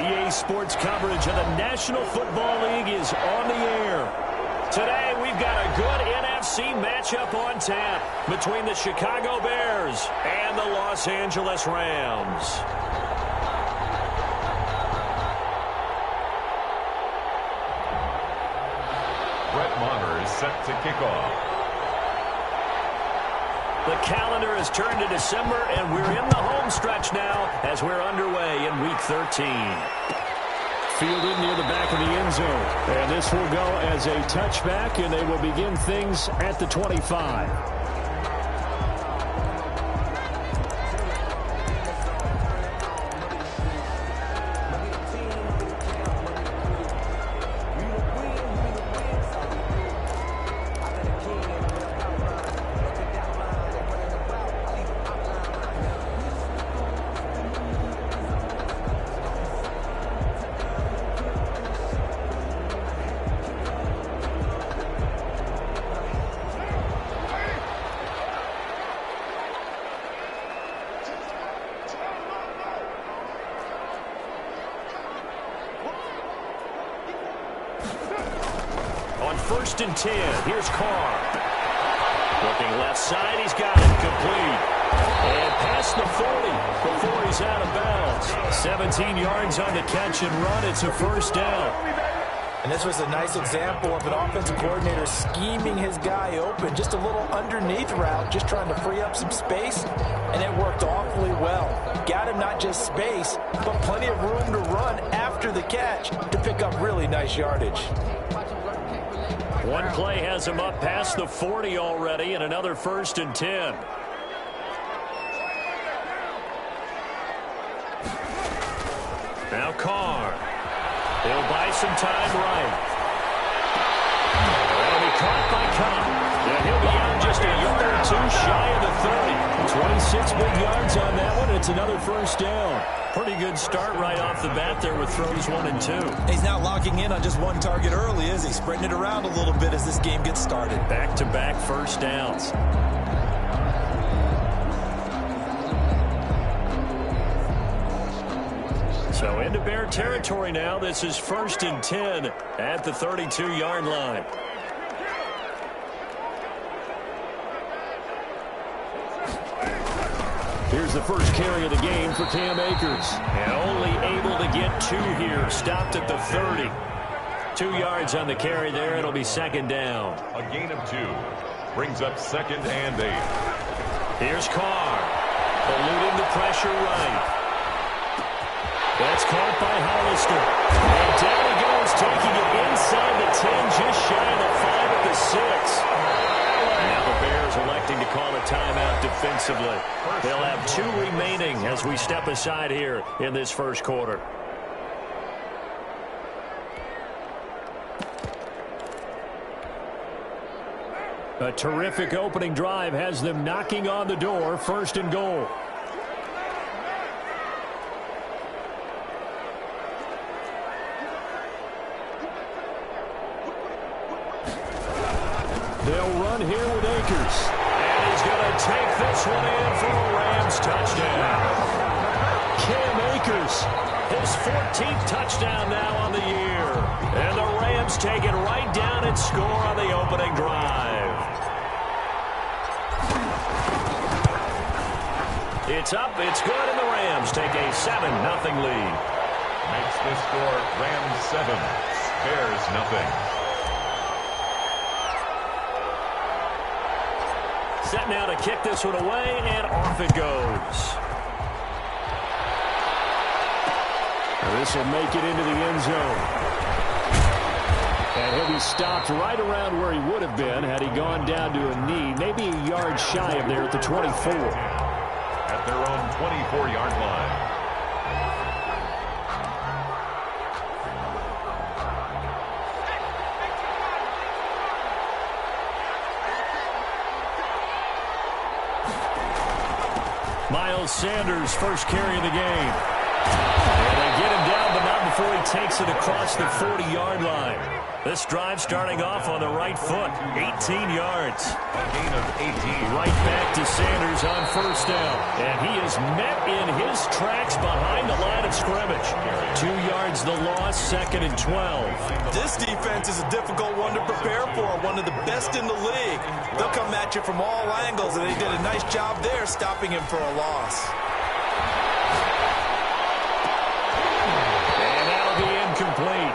EA Sports coverage of the National Football League is on the air. Today, we've got a good NFC matchup on tap between the Chicago Bears and the Los Angeles Rams. Brett Maher is set to kick off. The calendar has turned to December, and we're in the home stretch now as we're underway in Week 13. Fielded near the back of the end zone. And this will go as a touchback, and they will begin things at the 25. First and 10. Here's Carr. Looking left side. He's got it. Complete. And past the 40 before he's out of bounds. 17 yards on the catch and run. It's a first down. And this was a nice example of an offensive coordinator scheming his guy open. Just a little underneath route, just trying to free up some space. And it worked awfully well. Got him not just space, but plenty of room to run after the catch to pick up really nice yardage. One play has him up past the 40 already, and another first and 10. Now Carr. He'll buy some time right. That'll be caught by Cobb. And he'll be out just a yard or two shy of the 30. 26 big yards on that one. It's another first down. Pretty good start right off the bat there with throws 1 and 2. He's not locking in on just one target early, is he? Spreading it around a little bit as this game gets started. Back-to-back first downs. So into Bear territory now. This is first and 10 at the 32-yard line. Here's the first carry of the game for Cam Akers. And only able to get 2 here. Stopped at the 30. 2 yards on the carry there. It'll be second down. A gain of 2. Brings up second and 8. Here's Carr. Eluding the pressure right. That's caught by Hollister. And down he goes, taking it inside the 10, just shy of the 5 at the 6. Now the Bears electing to call a timeout defensively. They'll have 2 remaining as we step aside here in this first quarter. A terrific opening drive has them knocking on the door. First and goal. They'll run here with Akers. And he's going to take this one in for a Rams touchdown. Cam Akers. His 14th touchdown now on the year. And the Rams take it right down and score on the opening drive. It's up, it's good, and the Rams take a 7-0 lead. Makes the score Rams 7, Bears nothing. Set now to kick this one away, and off it goes. This will make it into the end zone. And he'll be stopped right around where he would have been had he gone down to a knee, maybe a yard shy of there at the 24. At their own 24-yard line. Miles Sanders, first carry of the game. And they get him down, but not before he takes it across the 40-yard line. This drive starting off on the right foot, 18 yards. A gain of 18. Right back to Sanders on first down. And he is met in his tracks behind the line of scrimmage. 2 yards the loss, 2nd and 12. This defense is a difficult one to prepare for, one of the best in the league. They'll come at you from all angles, and they did a nice job there stopping him for a loss. And that'll be incomplete.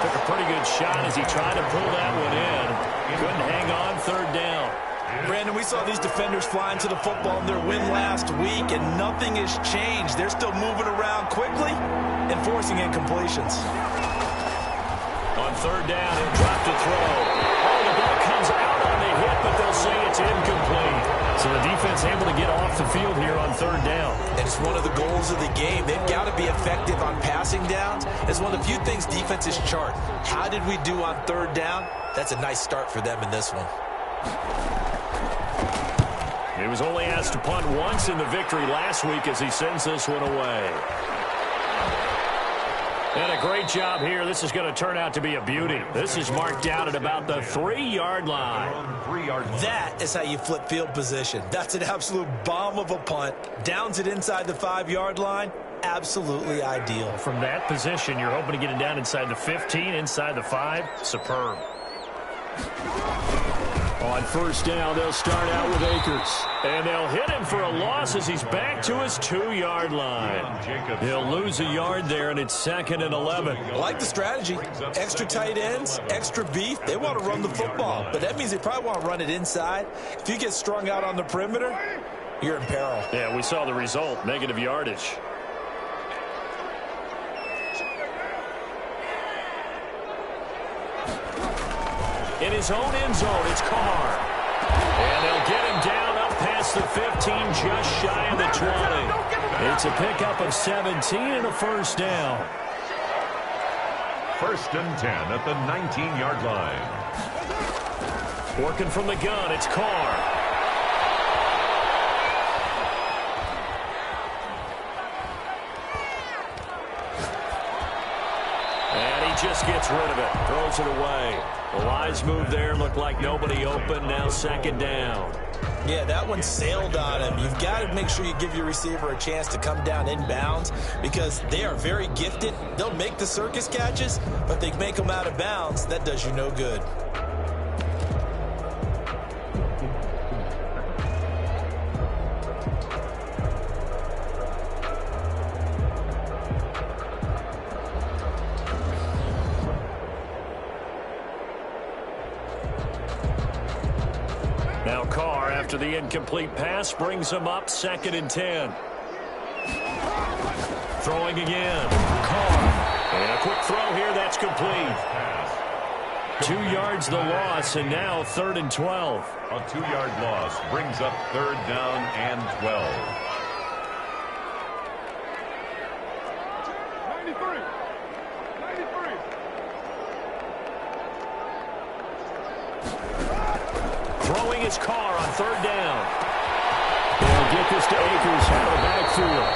Took a pretty good shot as he tried to pull that one in. Couldn't hang on, 3rd down. Brandon, we saw these defenders flying to the football in their win last week, and nothing has changed. They're still moving around quickly and forcing incompletions. On 3rd down, he'll drop to throw. Oh, the ball comes out on the hit, but they'll say it's incomplete. So the defense able to get off the field here on 3rd down. And it's one of the goals of the game. They've got to be effective on passing downs. It's one of the few things defenses chart. How did we do on 3rd down? That's a nice start for them in this one. He was only asked to punt once in the victory last week as he sends this one away. And a great job here. This is going to turn out to be a beauty. This is marked out at about the 3-yard line. That is how you flip field position. That's an absolute bomb of a punt. Downs it inside the 5-yard line. Absolutely ideal. From that position, you're hoping to get it down inside the 15, inside the 5. Superb. On first down, they'll start out with Akers. And they'll hit him for a loss as he's back to his 2-yard line. He'll lose a yard there, and it's 2nd and 11. I like the strategy. Extra tight ends, extra beef. They want to run the football, but that means they probably want to run it inside. If you get strung out on the perimeter, you're in peril. Yeah, we saw the result, negative yardage. In his own end zone, it's Carr. And they'll get him down up past the 15, just shy of the 20. It's a pickup of 17 and a first down. 1st and 10 at the 19-yard line. Working from the gun, it's Carr. And he just gets rid of it, throws it away. The wise move there, looked like nobody open, now 2nd down. Yeah, that one sailed on him. You've got to make sure you give your receiver a chance to come down inbounds because they are very gifted. They'll make the circus catches, but they make them out of bounds. That does you no good. Now Carr, after the incomplete pass, brings him up 2nd and 10. Throwing again. Carr. And a quick throw here, that's complete. 2 yards the loss, and now 3rd and 12. A 2-yard loss brings up 3rd down and 12. 93. Throwing his Carr on 3rd down. They'll get this to Akers out of the backfield.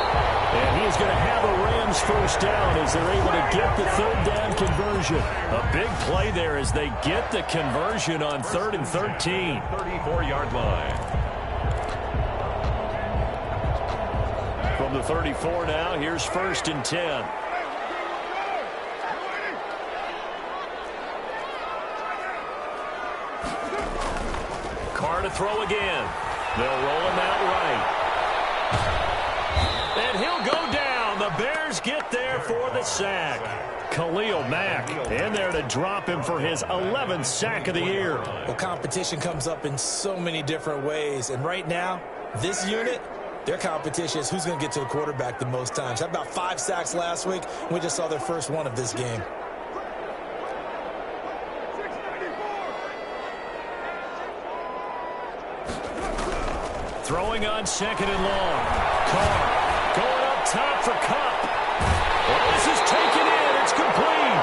And he is going to have a Rams first down as they're able to get the 3rd down conversion. A big play there as they get the conversion on 3rd and 13. 34-yard line. From the 34 now, here's 1st and 10. Carr to throw again. They'll roll him out right. And he'll go down. The Bears get there for the sack. Khalil Mack in there to drop him for his 11th sack of the year. Well, competition comes up in so many different ways. And right now, this unit, their competition is who's going to get to the quarterback the most times. Had about 5 sacks last week. We just saw their first one of this game. Throwing on 2nd and long. Carr going up top for Cup. Well, this is taken in. It's complete.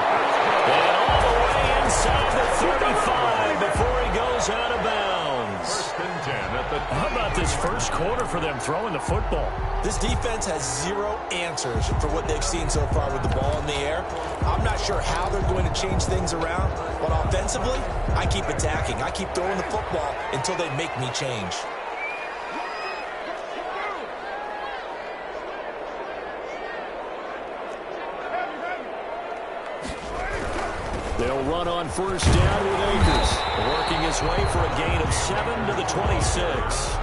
And all the way inside the 35 before he goes out of bounds. 1st and 10 at the... How about this first quarter for them throwing the football. This defense has zero answers for what they've seen so far with the ball in the air. I'm not sure how they're going to change things around, but offensively, I keep attacking. I keep throwing the football until they make me change. They'll run on first down with Akers. Working his way for a gain of 7 to the 26.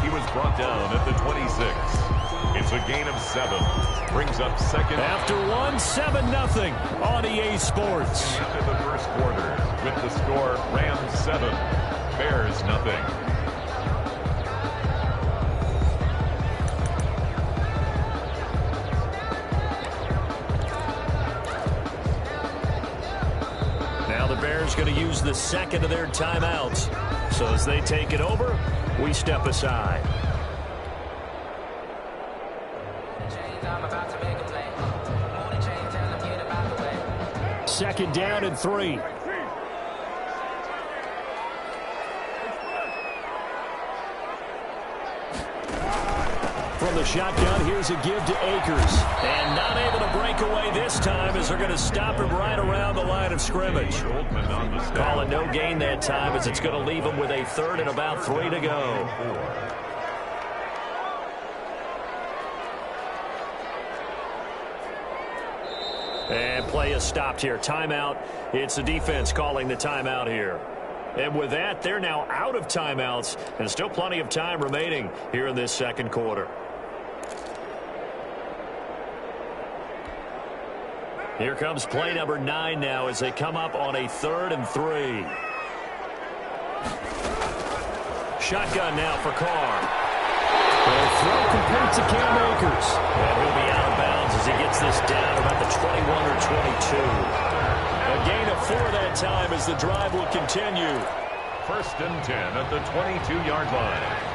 He was brought down at the 26. It's a gain of 7. Brings up second. After 7-0 on EA Sports. After the first quarter with the score Rams 7, Bears nothing. Now the Bears going to use the second of their timeouts. So as they take it over, we step aside. Second down and 3. From the shotgun, here's a give to Akers. And not able to break away this time as they're going to stop him right around the line of scrimmage. Calling no gain that time as it's going to leave him with a third and about 3 to go. And play is stopped here. Timeout. It's the defense calling the timeout here. And with that, they're now out of timeouts, and still plenty of time remaining here in this second quarter. Here comes play number 9 now as they come up on a 3rd and 3. Shotgun now for Carr. The throw complete to Cam Akers. And he'll be out of bounds as he gets this down about the 21 or 22. A gain of 4 that time as the drive will continue. 1st and 10 at the 22-yard line.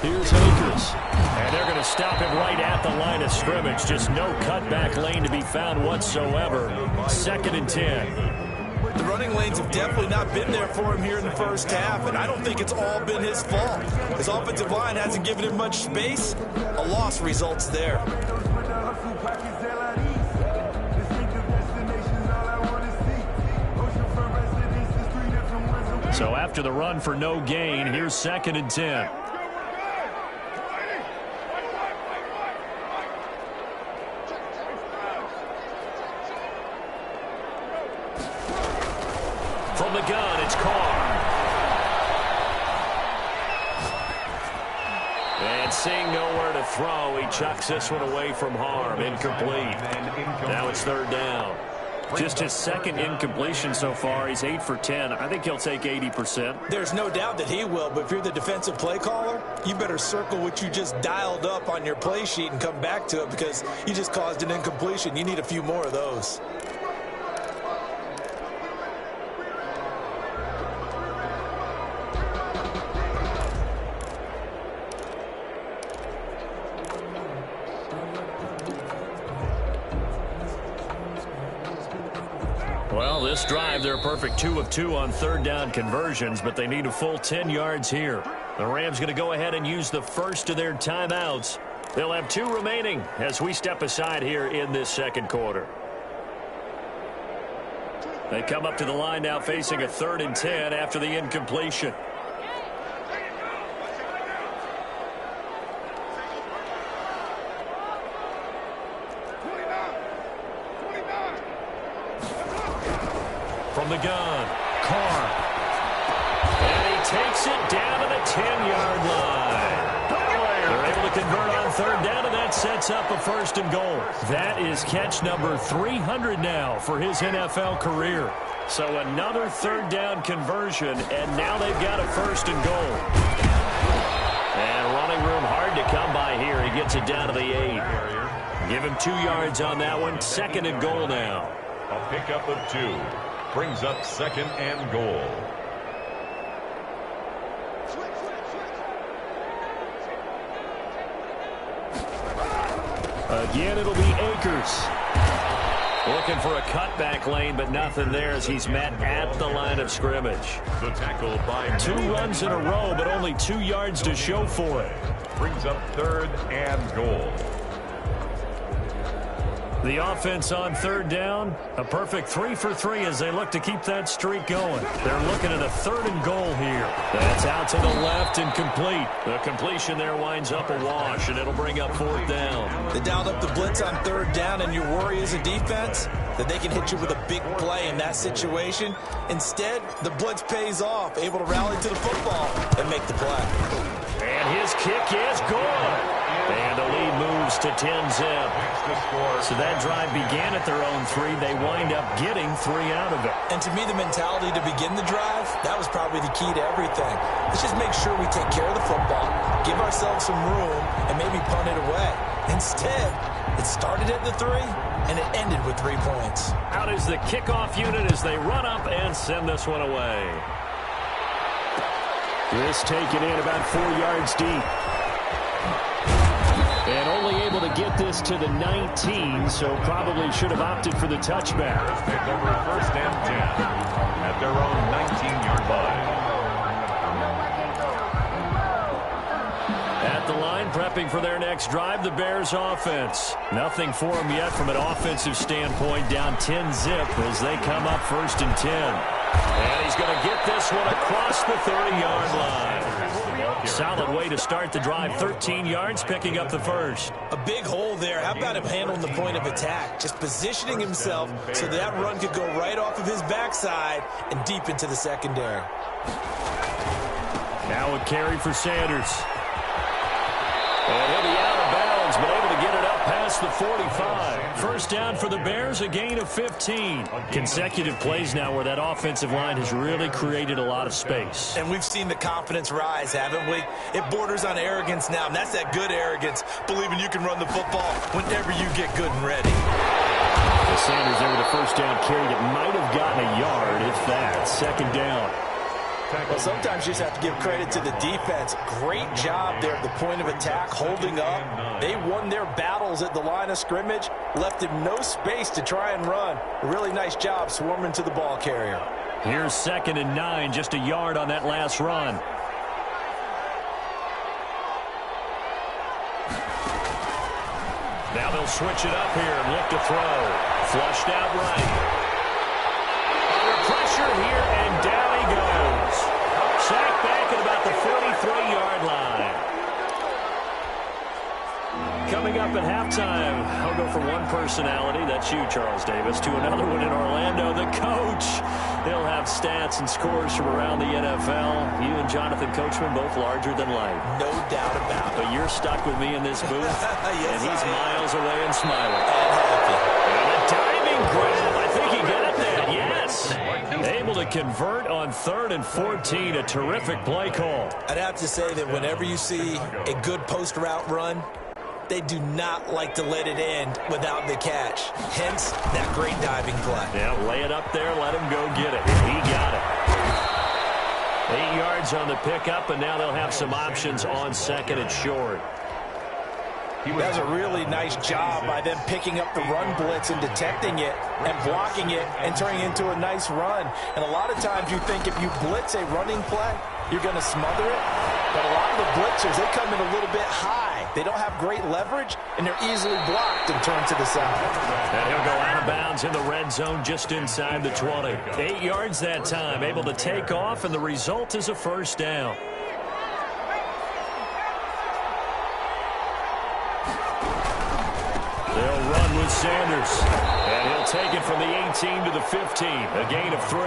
Here's Akers. And they're going to stop him right at the line of scrimmage. Just no cutback lane to be found whatsoever. 2nd and 10. The running lanes have definitely not been there for him here in the first half, and I don't think it's all been his fault. His offensive line hasn't given him much space. A loss results there. So after the run for no gain, here's 2nd and 10. From the gun, it's Carr. And seeing nowhere to throw, he chucks this one away from harm. Incomplete. Now it's 3rd down. Just his 2nd incompletion so far. He's 8 for 10. I think he'll take 80%. There's no doubt that he will, but if you're the defensive play caller, you better circle what you just dialed up on your play sheet and come back to it because you just caused an incompletion. You need a few more of those. Well, this drive, they're a perfect 2 of 2 on 3rd down conversions, but they need a full 10 yards here. The Rams going to go ahead and use the first of their timeouts. They'll have 2 remaining as we step aside here in this second quarter. They come up to the line now facing a 3rd and 10 after the incompletion. From the gun, Carr. And he takes it down to the 10-yard line. They're able to convert on 3rd down, and that sets up a 1st and goal. That is catch number 300 now for his NFL career. So another 3rd down conversion, and now they've got a 1st and goal. And running room hard to come by here. He gets it down to the 8. Give him 2 yards on that one. 2nd and goal now. A pickup of 2. Brings up 2nd and goal. Again, it'll be Akers. And he takes it down to the 10-yard line. Looking for a cutback lane, but nothing there as he's met at the line of scrimmage. The tackle by 2 runs in a row, but only 2 yards to show for it. brings up 3rd and goal. The offense on 3rd down, a perfect 3 for 3 as they look to keep that streak going. They're looking at a 3rd and goal here. That's out to the left and complete. The completion there winds up a wash, and it'll bring up 4th down. They dialed up the blitz on 3rd down, and your worry as a defense that they can hit you with a big play in that situation. Instead, the blitz pays off, able to rally to the football and make the play. And his kick is good. And the lead moves to 10-zip. So that drive began at their own 3. They wind up getting 3 out of it. And to me, the mentality to begin the drive, that was probably the key to everything. Let's just make sure we take care of the football, give ourselves some room, and maybe punt it away. Instead, it started at the 3, and it ended with 3 points. Out is the kickoff unit as they run up and send this one away. This taken in about 4 yards deep. And only able to get this to the 19, so probably should have opted for the touchback. Take over 1st and 10 at their own 19-yard line. At the line, prepping for their next drive, the Bears offense. Nothing for them yet from an offensive standpoint, down 10-zip as they come up 1st and 10. And he's going to get this one across the 30-yard line. Solid way to start the drive. 13 yards, picking up the first. A big hole there. How about him handling the point of attack? Just positioning himself so that run could go right off of his backside and deep into the secondary. Now a carry for Sanders. And he'll be out of bounds, but able to get it up past the 45. 1st down for the Bears, a gain of 15. Consecutive plays now where that offensive line has really created a lot of space. And we've seen the confidence rise, haven't we? It borders on arrogance now, and that's that good arrogance, believing you can run the football whenever you get good and ready. The Sanders there with a 1st down carry that might have gotten a yard, if that. 2nd down. Well, sometimes you just have to give credit to the defense. Great job there at the point of attack, holding up. They won their battles at the line of scrimmage, left him no space to try and run. A really nice job swarming to the ball carrier. Here's 2nd and 9, just a yard on that last run. Now they'll switch it up here and look to throw. Flushed out right. Under pressure here, and down he goes. Sacked back at about the 43-yard line. Coming up at halftime, I'll go from one personality, that's you, Charles Davis, to another one in Orlando, the coach. He'll have stats and scores from around the NFL. You and Jonathan Coachman, both larger than life. No doubt about it. But you're stuck with me in this booth, Yes, and he's I am. miles away and smiling. And happy. And a diving grab. I think he got that, yes. Able to convert on 3rd and 14. A terrific play call. I'd have to say that whenever you see a good post route run, they do not like to let it end without the catch. Hence, that great diving play. Yeah, lay it up there, let him go get it. He got it. 8 yards on the pickup, and now they'll have some options on 2nd and short. That was a really nice job by them picking up the run blitz and detecting it and blocking it and turning it into a nice run. And a lot of times you think if you blitz a running play, you're going to smother it. But a lot of the blitzers, they come in a little bit high. They don't have great leverage, and they're easily blocked and turned to the side. And he'll go out of bounds in the red zone just inside the 20. 8 yards that time, able to take off, and the result is a 1st down. They'll run with Sanders. And he'll take it from the 18 to the 15. A gain of 3.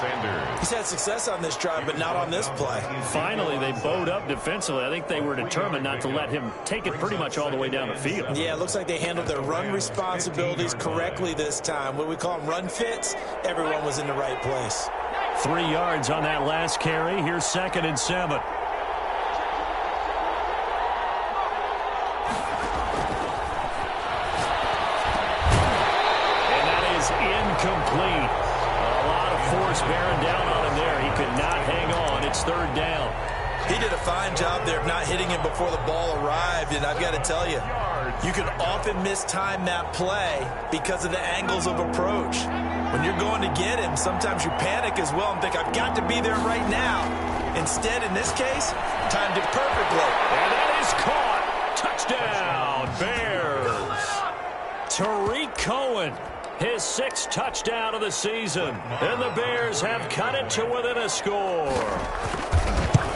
Sanders. He's had success on this drive, but not on this play. Finally, they bowed up defensively. I think they were determined not to let him take it pretty much all the way down the field. Yeah, it looks like they handled their run responsibilities correctly this time. What we call them run fits, everyone was in the right place. 3 yards on that last carry. Here's 2nd and 7. Incomplete. A lot of force bearing down on him there. He could not hang on. It's 3rd down. He did a fine job there of not hitting him before the ball arrived, and I've got to tell you, you can often mistime that play because of the angles of approach. When you're going to get him, sometimes you panic as well and think, I've got to be there right now. Instead, in this case, timed it perfectly. And that is caught. Touchdown, Bears. Tariq Cohen, his 6th touchdown of the season. And the Bears have cut it to within a score.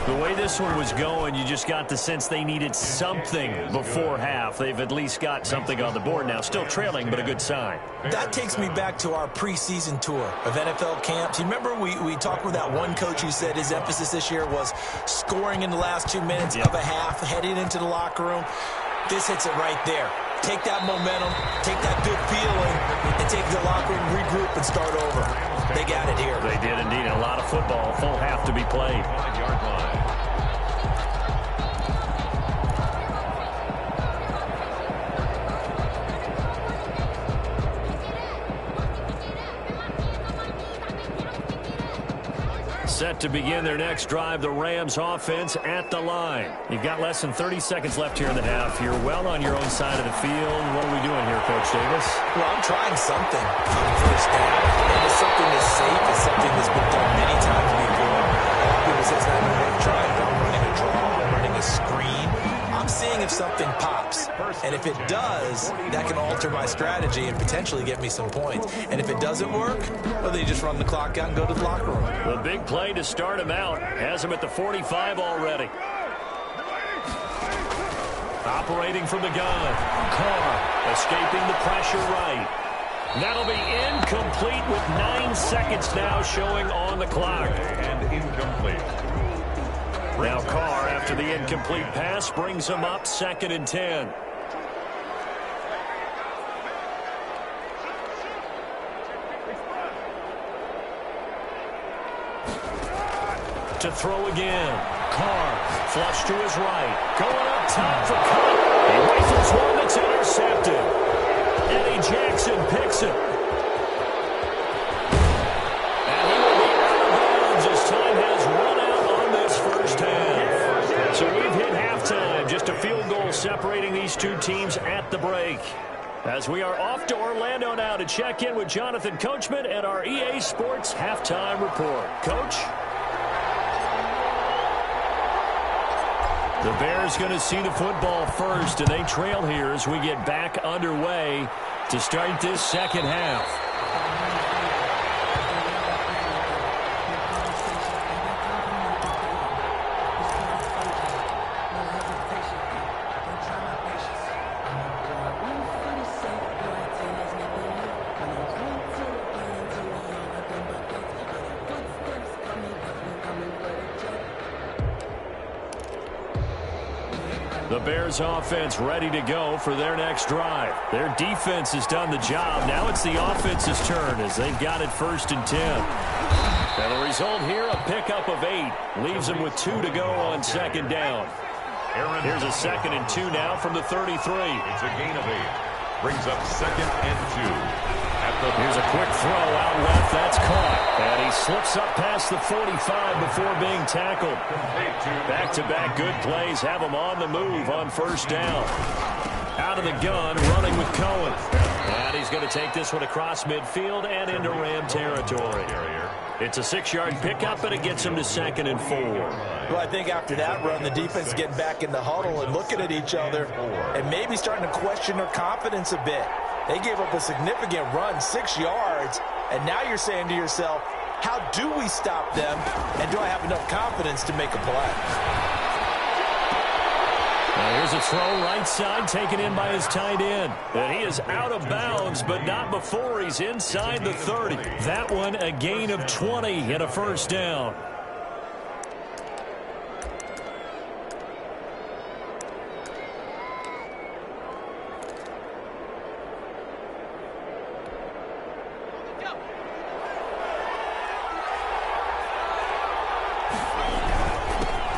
The way this one was going, you just got the sense they needed something before half. They've at least got something on the board now. Still trailing, but a good sign. That takes me back to our preseason tour of NFL camps. You remember we talked with that one coach who said his emphasis this year was scoring in the last 2 minutes of a half, heading into the locker room. This hits it right there. Take that momentum, take that good feeling, and take the locker room, regroup, and start over. They got it here. They did indeed. A lot of football, full half to be played. 5-yard line. Set to begin their next drive, the Rams offense at the line. You've got less than 30 seconds left here in the half. You're well on your own side of the field. What are we doing here, Coach Davis? Well, I'm trying something on the first down. And it's something that's safe. It's something that's been done many times before. People say it's not even worth trying. I'm running a draw. I'm running a screen. I'm seeing if something pops. And if it does, that can alter my strategy and potentially get me some points. And if it doesn't work, well, then you just run the clock out and go to the locker room. The big play to start him out. Has him at the 45 already. Operating from the gun. Carr escaping the pressure right. That'll be incomplete with 9 seconds now showing on the clock. And incomplete. Now Carr, after the incomplete pass, brings him up 2nd and 10. To throw again. Carr, flush to his right. Going up top for Cup. He rifles one that's intercepted. Eddie Jackson picks it. And he will be out of bounds as time has run out on this first half. So we've hit halftime. Just a field goal separating these two teams at the break. As we are off to Orlando now to check in with Jonathan Coachman at our EA Sports Halftime Report. Coach? The Bears going to see the football first, and they trail here as we get back underway to start this second half. The Bears offense ready to go for their next drive. Their defense has done the job. Now it's the offense's turn as they've got it 1st and 10. And the result here, a pickup of 8. Leaves them with 2 to go on 2nd down. Here's a 2nd and 2 now from the 33. It's a gain of 8. Brings up 2nd and 2. Here's a quick throw out left. That's caught. And he slips up past the 45 before being tackled. Back-to-back good plays have him on the move on 1st down. Out of the gun, running with Cohen. And he's going to take this one across midfield and into Ram territory. It's a 6-yard pickup, and it gets him to 2nd and 4. Well, I think after that run, the defense is getting back in the huddle and looking at each other and maybe starting to question their confidence a bit. They gave up a significant run, 6 yards, and now you're saying to yourself, how do we stop them, and do I have enough confidence to make a play? Now here's a throw right side, taken in by his tight end. And he is out of bounds, but not before he's inside the 30. That one a gain of 20 and a 1st down.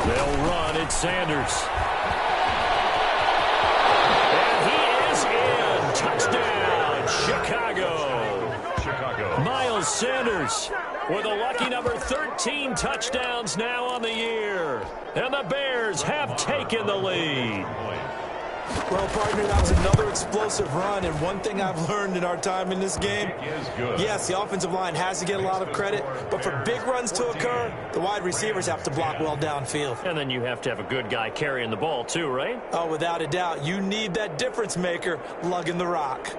They'll run at Sanders. And he is in. Touchdown, Chicago. Sanders with a lucky number 13 touchdowns now on the year. And the Bears have taken the lead. Well, partner, that was another explosive run, and one thing I've learned in our time in this game, yes, the offensive line has to get a lot of credit, but for big runs to occur, the wide receivers have to block well downfield. And then you have to have a good guy carrying the ball too, right? Oh, without a doubt. You need that difference maker lugging the rock.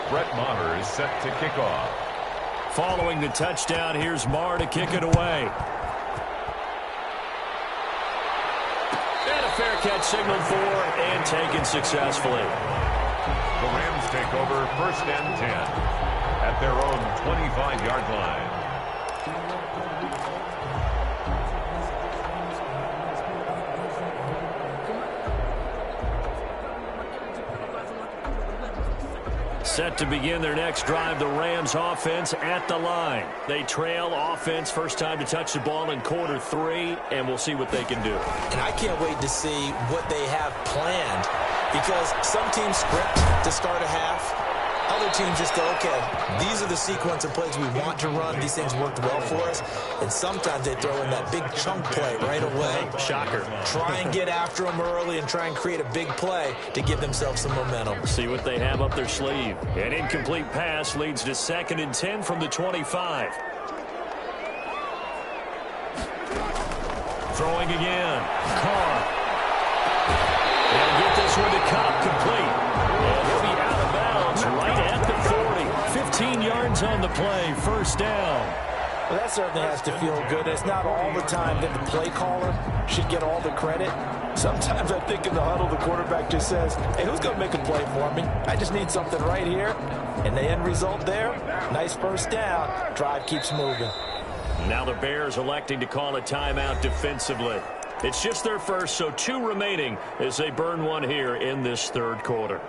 Brett Maher is set to kick off. Following the touchdown, here's Maher to kick it away. And a fair catch signaled for and taken successfully. The Rams take over 1st and 10 at their own 25-yard line. Set to begin their next drive, the Rams offense at the line. They trail offense, first time to touch the ball in quarter 3, and we'll see what they can do. And I can't wait to see what they have planned, because some teams script to start a half. Other teams just go, okay, these are the sequence of plays we want to run. These things worked well for us. And sometimes they throw in that big chunk play right away. Shocker. Try and get after them early and try and create a big play to give themselves some momentum. See what they have up their sleeve. An incomplete pass leads to 2nd and 10 from the 25. Throwing again. Carr. They'll get this one to Cobb, complete. And he'll be out of bounds right at the 40. 15 yards on the play, first down. Well, that certainly has to feel good. It's not all the time that the play caller should get all the credit. Sometimes I think in the huddle, the quarterback just says, hey, who's going to make a play for me? I just need something right here. And the end result there, nice first down. Drive keeps moving. Now the Bears electing to call a timeout defensively. It's just their first, so 2 remaining as they burn one here in this 3rd quarter.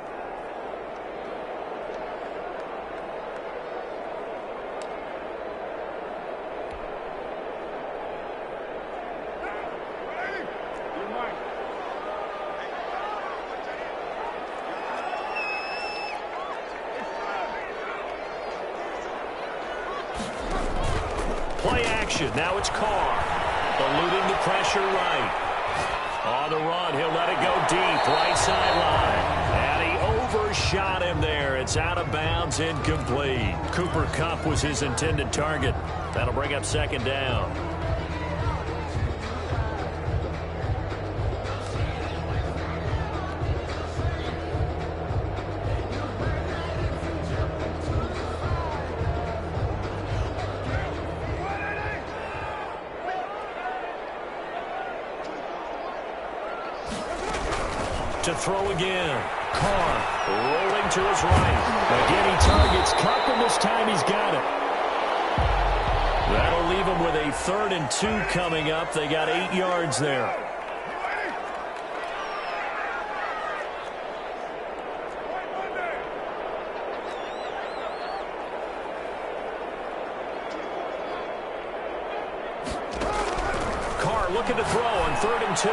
Play action. Now it's Carr. Eluding the pressure right. On the run, he'll let it go deep. Right sideline. And he overshot him there. It's out of bounds, incomplete. Cooper Kupp was his intended target. That'll bring up 2nd down. To throw again. Carr rolling to his right. Again, he targets Kupp, and this time he's got it. That'll leave him with a 3rd and 2 coming up. They got 8 yards there. Carr looking to throw on 3rd and 2.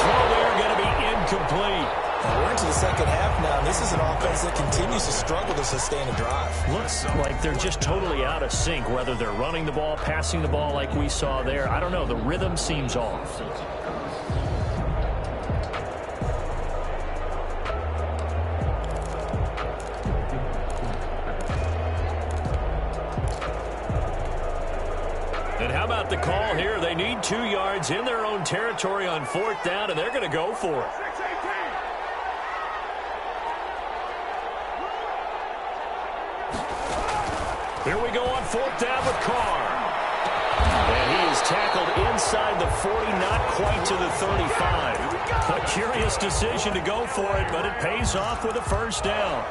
Throw there going to be incomplete. Now we're into the 2nd half now. This is an offense that continues to struggle to sustain a drive. Looks like they're just totally out of sync, whether they're running the ball, passing the ball like we saw there. I don't know. The rhythm seems off. And how about the call here? They need 2 yards in their own territory on 4th down, and they're going to go for it. Here we go on 4th down with Carr. And he is tackled inside the 40, not quite to the 35. A curious decision to go for it, but it pays off with a first down.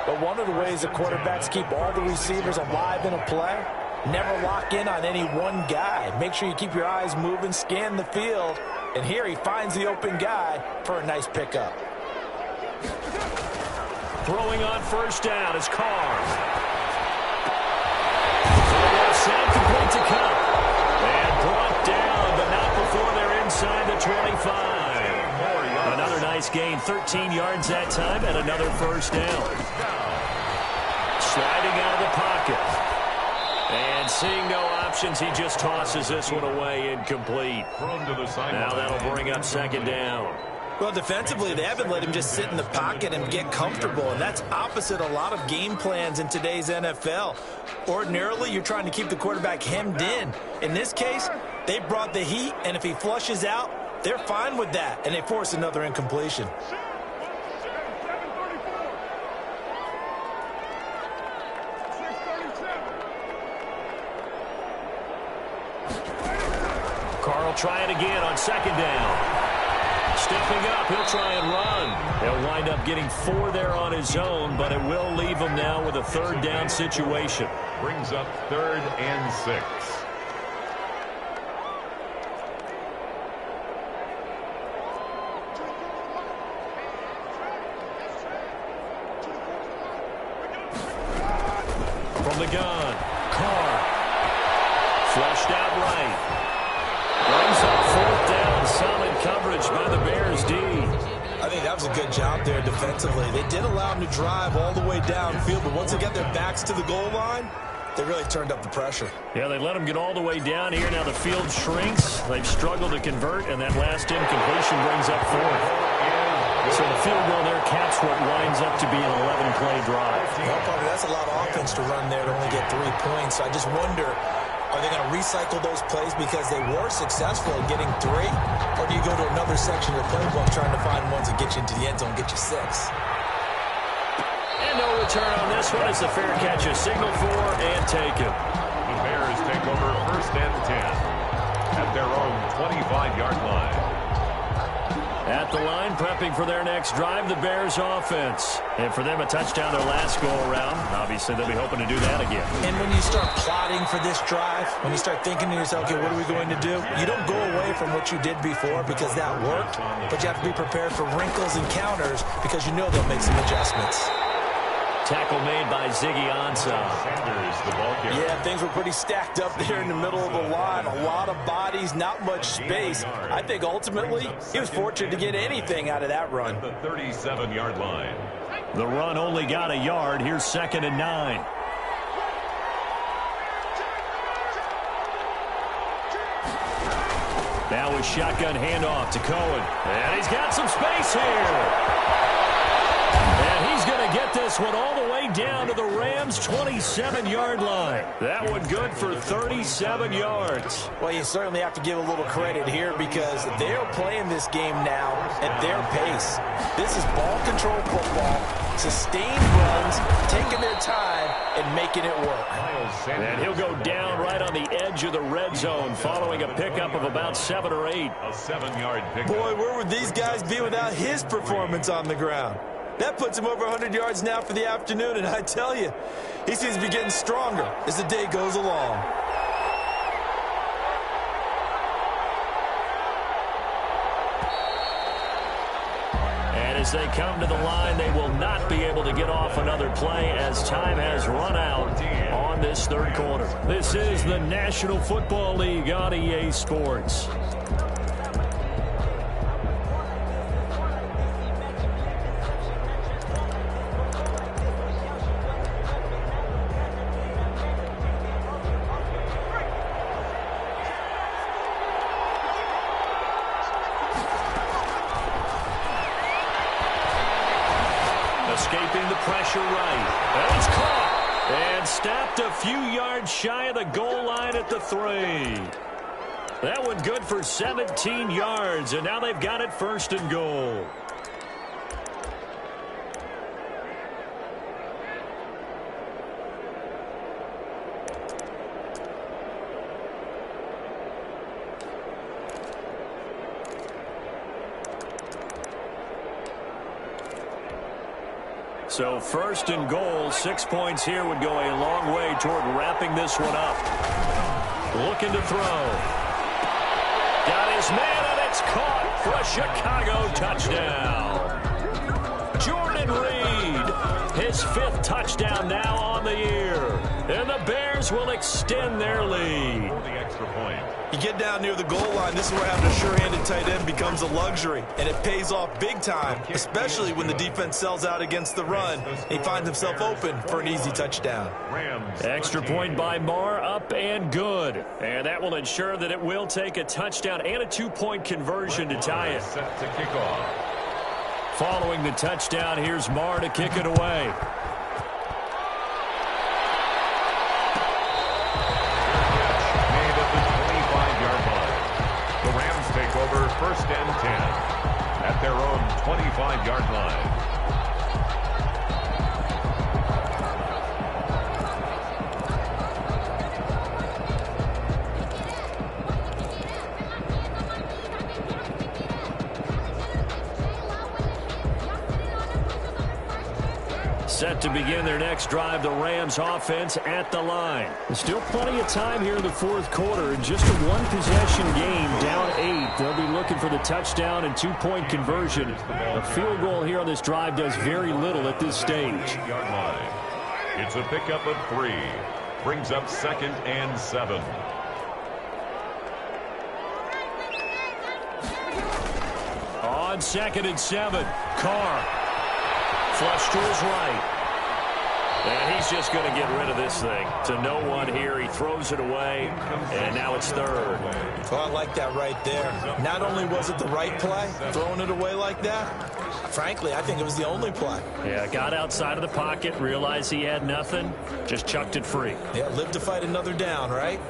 But one of the ways the quarterbacks keep all the receivers alive in a play, never lock in on any one guy. Make sure you keep your eyes moving, scan the field, and here he finds the open guy for a nice pickup. Throwing on first down is Carr. Side complete to Kupp. And brought down, but not before they're inside 25. Another nice gain, 13 yards that time, and another first down. Sliding out of the pocket. And seeing no options, he just tosses this one away incomplete. Now that'll bring up second down. Well, defensively, they haven't let him just sit in the pocket and get comfortable, and that's opposite a lot of game plans in today's NFL. Ordinarily, you're trying to keep the quarterback hemmed in. In this case, they brought the heat, and if he flushes out, they're fine with that, and they force another incompletion. Carr will try it again on second down. Stepping up, he'll try and run. He'll wind up getting 4 there on his own, but it will leave him now with a third down situation. Brings up 3rd and 6. From the gun, Carr. Flushed out right. Brings up 4th down, solid coverage by the Bears D. I think that was a good job there defensively. They did allow him to drive all the way downfield, but once they got their backs to the goal line, they really turned up the pressure. Yeah, they let him get all the way down here. Now the field shrinks. They've struggled to convert, and that last incompletion brings up 4th. So the field goal there caps what winds up to be an 11-play drive. Well, Parker, that's a lot of offense to run there to only get 3 points. So I just wonder, are they going to recycle those plays because they were successful in getting 3? Or do you go to another section of the playbook trying to find ones that get you into the end zone, get you 6? And no return on this one. It's a fair catch, a signal for, and taken. The Bears take over 1st and 10 at their own 25-yard line. At the line, prepping for their next drive, the Bears offense. And for them, a touchdown their last go-around. Obviously, they'll be hoping to do that again. And when you start plotting for this drive, when you start thinking to yourself, okay, what are we going to do? You don't go away from what you did before because that worked, but you have to be prepared for wrinkles and counters because you know they'll make some adjustments. Tackle made by Ziggy Ansah. Yeah, things were pretty stacked up there in the middle of the line. A lot of bodies, not much space. I think ultimately he was fortunate to get anything out of that run. The 37-yard line. The run only got a yard. Here's 2nd and 9. Now with shotgun handoff to Cohen. And he's got some space here. And he's going to get this one all the way down to the Rams' 27-yard line. That one good for 37 yards. Well, you certainly have to give a little credit here because they're playing this game now at their pace. This is ball control football, sustained runs, taking their time, and making it work. And he'll go down right on the edge of the red zone following a pickup of about 7 or 8. A 7-yard pickup. Boy, where would these guys be without his performance on the ground? That puts him over 100 yards now for the afternoon, and I tell you, he seems to be getting stronger as the day goes along. And as they come to the line, they will not be able to get off another play as time has run out on this 3rd quarter. This is the National Football League on EA Sports. Escaping the pressure right. And it's caught. And stopped a few yards shy of the goal line at the 3. That one good for 17 yards. And now they've got it 1st and goal. So 1st and goal, 6 points here would go a long way toward wrapping this one up. Looking to throw. Got his man, and it's caught for a Chicago touchdown. Jordan Reed. His 5th touchdown now on the year. And the Bears will extend their lead. For the extra point. You get down near the goal line, this is where having a sure-handed tight end becomes a luxury, and it pays off big time, especially when the defense sells out against the run. He finds himself open for an easy touchdown. Rams. Extra point by Marr, up and good. And that will ensure that it will take a touchdown and a 2-point conversion to tie it. Set to kick off. Following the touchdown, here's Marr to kick it away. Over 1st and 10 at their own 25-yard line. Set to begin their next drive, the Rams offense at the line. There's still plenty of time here in the 4th quarter. Just a 1-possession game, down 8. They'll be looking for the touchdown and 2-point conversion. A field goal here on this drive does very little at this stage. It's a pickup of 3. Brings up 2nd and 7. On 2nd and 7, Carr. Flush to his right. And he's just going to get rid of this thing. To no one here. He throws it away. And now it's 3rd. Well, I like that right there. Not only was it the right play, throwing it away like that, frankly, I think it was the only play. Yeah, got outside of the pocket, realized he had nothing, just chucked it free. Yeah, live to fight another down, right?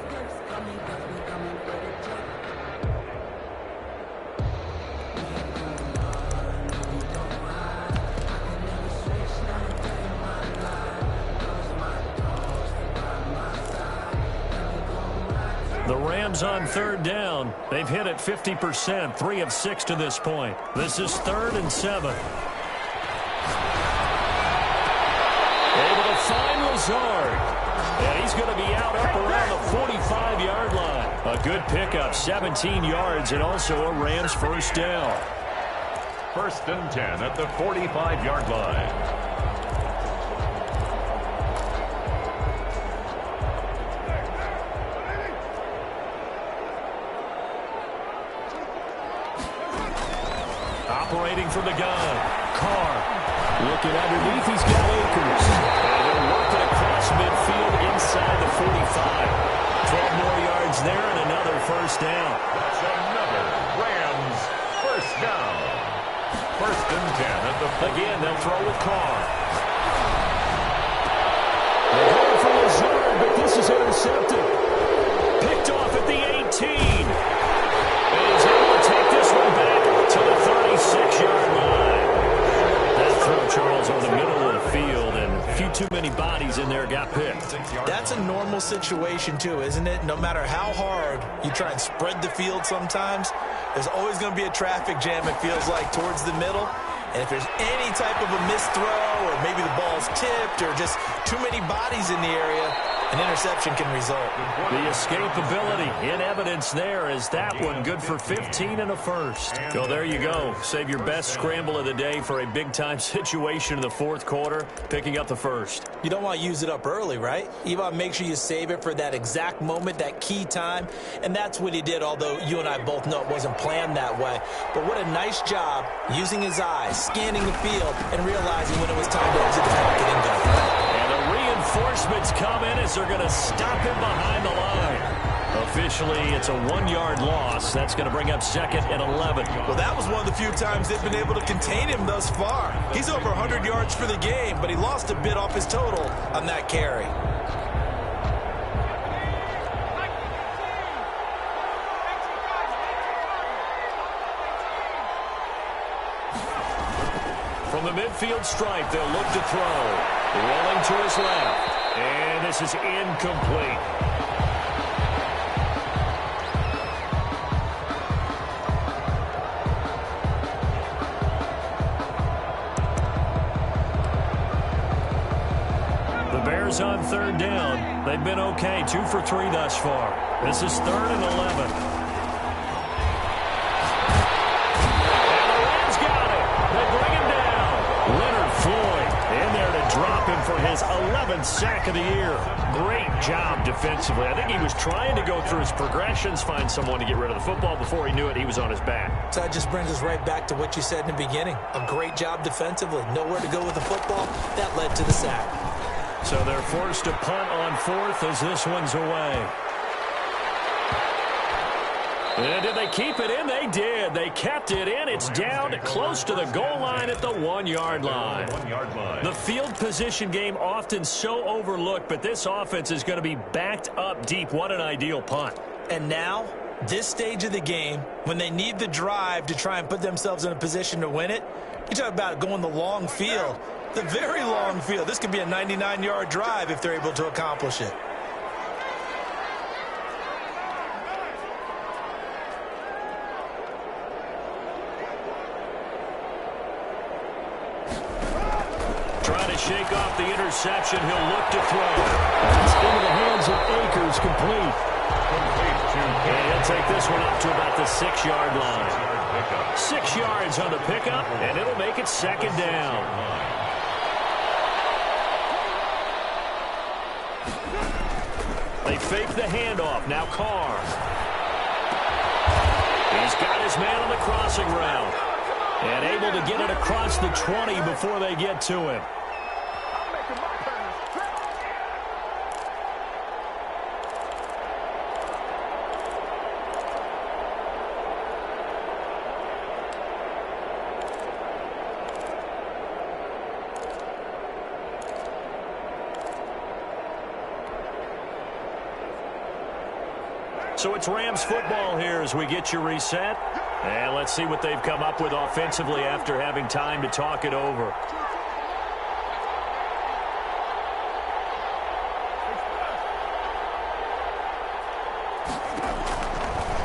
The Rams on 3rd down. They've hit it 50%, 3 of 6 to this point. This is 3rd and 7. Able to find Lazard. And he's going to be out up around the 45-yard line. A good pickup, 17 yards, and also a Rams 1st down. 1st and 10 at the 45-yard line. Operating from the gun, Carr. Looking underneath, he's got Akers. And they're working across midfield inside the 45. 12 more yards there and another 1st down. That's another Rams 1st down. 1st and 10 at the 40. Again, they'll throw with Carr. They're going for Lazard, but this is intercepted. Picked off at the 18. And he's able to take this one back to the 36-yard line. That throw, Charles, over the middle of the field, and a few too many bodies in there got picked. That's a normal situation, too, isn't it? No matter how hard you try and spread the field sometimes, there's always going to be a traffic jam, it feels like, towards the middle. And if there's any type of a missed throw, or maybe the ball's tipped, or just too many bodies in the area, an interception can result. The escapability in evidence there is that one good for 15 and a 1st. So there you go. Save your best scramble of the day for a big-time situation in the 4th quarter, picking up the 1st. You don't want to use it up early, right? You want to make sure you save it for that exact moment, that key time. And that's what he did, although you and I both know it wasn't planned that way. But what a nice job using his eyes, scanning the field, and realizing when it was time to exit the pocket and go. Reinforcements come in as they're going to stop him behind the line. Officially, it's a 1-yard loss. That's going to bring up 2nd and 11. Well, that was one of the few times they've been able to contain him thus far. He's over 100 yards for the game, but he lost a bit off his total on that carry. From the midfield stripe, they'll look to throw. Rolling to his left. And this is incomplete. The Bears on 3rd down. They've been okay, 2 for 3 thus far. This is 3rd and 11. his 11th sack of the year. Great job defensively. I think he was trying to go through his progressions, find someone to get rid of the football. Before he knew it, he was on his back. So that just brings us right back to what you said in the beginning. A great job defensively. Nowhere to go with the football. That led to the sack. So they're forced to punt on fourth as this one's away. And did they keep it in? They did. They kept it in. It's down close to the goal line at the 1-yard line. The field position game often so overlooked, but this offense is going to be backed up deep. What an ideal punt. And now, this stage of the game, when they need the drive to try and put themselves in a position to win it, you talk about going the long field, the very long field. This could be a 99-yard drive if they're able to accomplish it. Trying to shake off the interception. He'll look to throw. It's into the hands of Akers, complete. And he'll take this one up to about the 6-yard line. 6 yards on the pickup, and it'll make it second down. They fake the handoff. Now Carr. He's got his man on the crossing route. And able to get it across the 20 before they get to him. So it's Rams football here as we get you reset. And let's see what they've come up with offensively after having time to talk it over.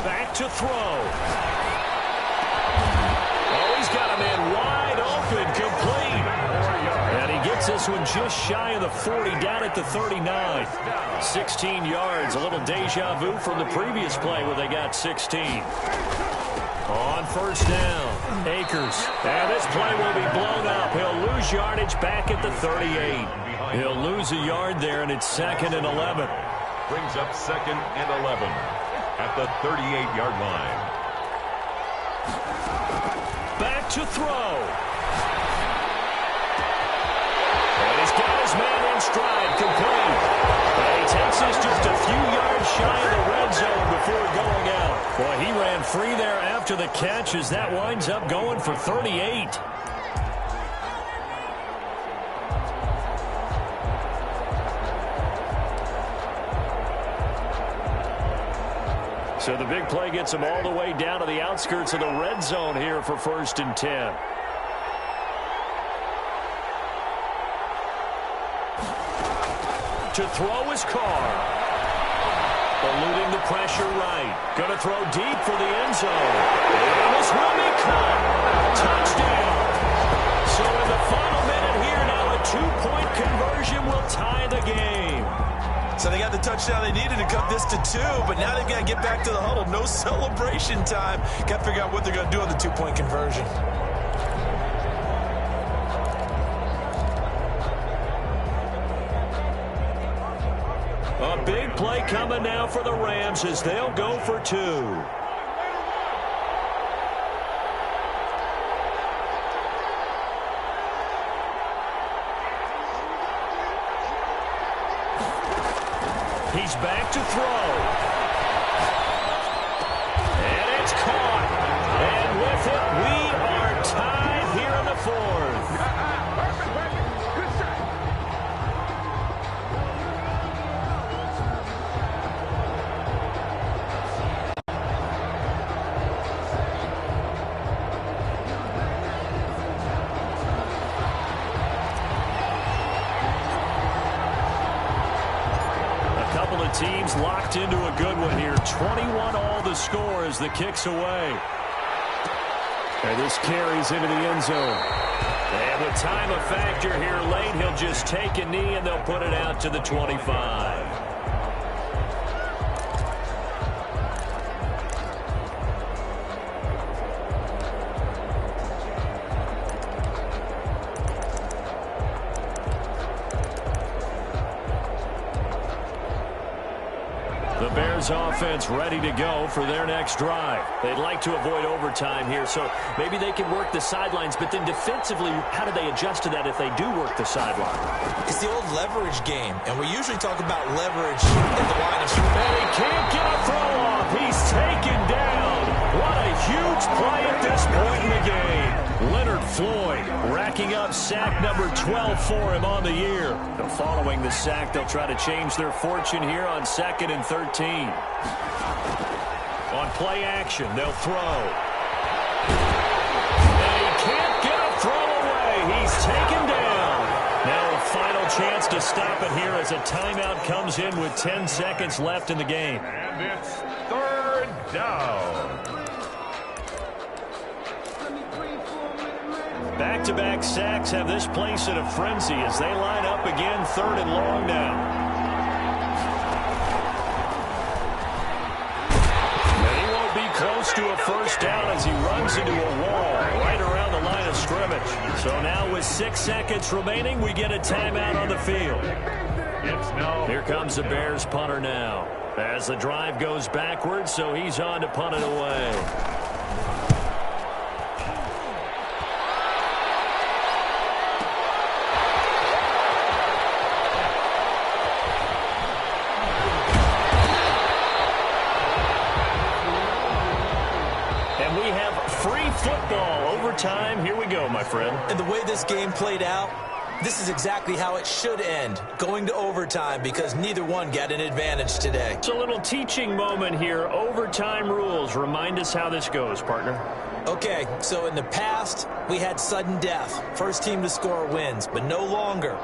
Back to throw. Oh, he's got a man wide open, complete. And he gets this one just shy of the 40, down at the 39. 16 yards, a little deja vu from the previous play where they got 16. On first down, Akers. And this play will be blown up. He'll lose yardage back at the 38. He'll lose a yard there, and it's 2nd and 11. Brings up 2nd and 11 at the 38-yard line. Back to throw. And he's got his man in stride, complete. And he takes this just a few yards shy of the red zone before going out. Boy, he ran free there after the catch as that winds up going for 38. So the big play gets him all the way down to the outskirts of the red zone here for 1st and 10. To throw is Carr. Eluding the pressure right. Going to throw deep for the end zone. And this will be caught. Touchdown. So in the final minute here now, a 2-point conversion will tie the game. So they got the touchdown they needed to cut this to 2, but now they've got to get back to the huddle. No celebration time. Got to figure out what they're going to do on the 2-point conversion. A big play coming now for the Rams as they'll go for 2. He's back to throw. And it's caught. And with it, we are tied here in the 4th. Teams locked into a good one here. 21 all the score as the kick's away. And this carries into the end zone. And with time a factor here late, he'll just take a knee and they'll put it out to the 25. Bears offense ready to go for their next drive. They'd like to avoid overtime here, so maybe they can work the sidelines, but then defensively, how do they adjust to that if they do work the sideline? It's the old leverage game, and we usually talk about leverage at the line of scrimmage. And he can't get a throw off. He's taken down. What a huge play at this point in the game. Leonard Floyd racking up sack number 12 for him on the year. And following the sack, they'll try to change their fortune here on 2nd and 13. On play action, they'll throw. And he can't get a throw away. He's taken down. Now a final chance to stop it here as a timeout comes in with 10 seconds left in the game. And it's 3rd down. Back-to-back sacks have this place in a frenzy as they line up again 3rd and long now. And he won't be close to a first down as he runs into a wall right around the line of scrimmage. So now with 6 seconds remaining, we get a timeout on the field. Here comes the Bears punter now as the drive goes backwards, so he's on to punt it away. Football overtime. Here we go, my friend. And the way this game played out, this is exactly how it should end, going to overtime, because neither one got an advantage today. It's a little teaching moment here. Overtime rules. Remind us how this goes, partner. Okay, so in the past, we had sudden death. First team to score wins, but no longer.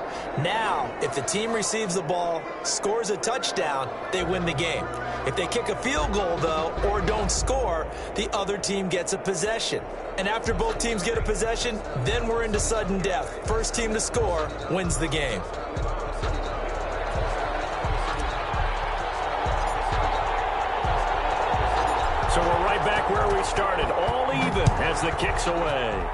Now, if the team receives the ball, scores a touchdown, they win the game. If they kick a field goal, though, or don't score, the other team gets a possession. And after both teams get a possession, then we're into sudden death. First team to score wins the game. So we're right back where we started, all even as the kick's away.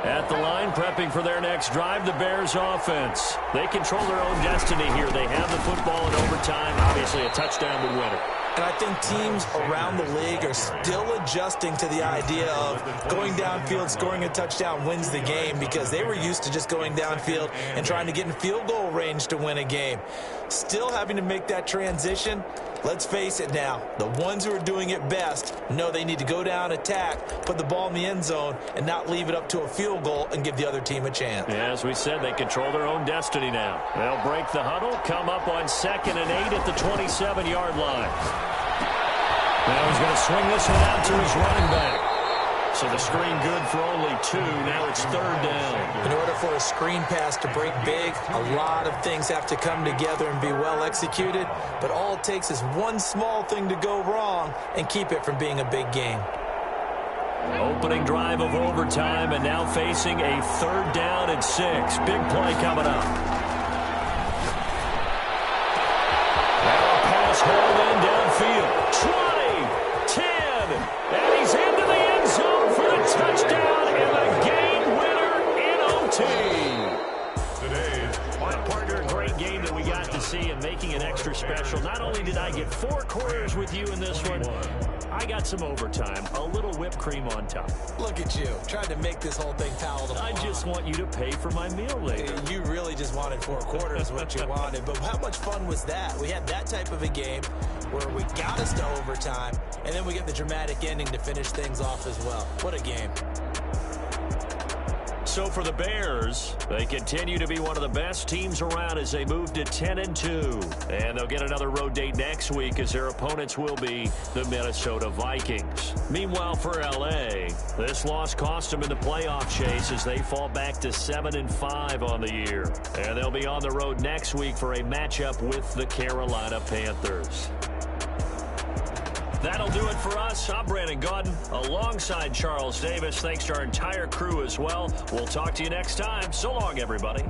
At the line, prepping for their next drive, the Bears offense. They control their own destiny here. They have the football in overtime. Obviously, a touchdown would win it. And I think teams around the league are still adjusting to the idea of going downfield, scoring a touchdown wins the game, because they were used to just going downfield and trying to get in field goal range to win a game. Still having to make that transition. Let's face it now, the ones who are doing it best know they need to go down, attack, put the ball in the end zone, and not leave it up to a field goal and give the other team a chance. Yeah, as we said, they control their own destiny now. They'll break the huddle, come up on 2nd and 8 at the 27-yard line. Now he's going to swing this one out to his running back. So the screen good for only 2. Now it's 3rd down. In order for a screen pass to break big, a lot of things have to come together and be well executed. But all it takes is one small thing to go wrong and keep it from being a big game. Opening drive of overtime and now facing a 3rd down and 6. Big play coming up. Now a pass hauled in downfield. 20, 10, and he's into the end zone for the touchdown and the game winner in OT. Today's Partner, a great game that we got to see and making it extra special. Not only did I get 4 quarters with you in this one, I got some overtime, a little whipped cream on top. Look at you, trying to make this whole thing palatable. I just want you to pay for my meal later. You really just wanted 4 quarters, what you wanted. But how much fun was that? We had that type of a game where we got us to overtime, and then we get the dramatic ending to finish things off as well. What a game. So for the Bears, they continue to be one of the best teams around as they move to 10-2. And they'll get another road date next week as their opponents will be the Minnesota Vikings. Meanwhile, for L.A., this loss cost them in the playoff chase as they fall back to 7-5 on the year. And they'll be on the road next week for a matchup with the Carolina Panthers. That'll do it for us. I'm Brandon Gaudin alongside Charles Davis. Thanks to our entire crew as well. We'll talk to you next time. So long, everybody.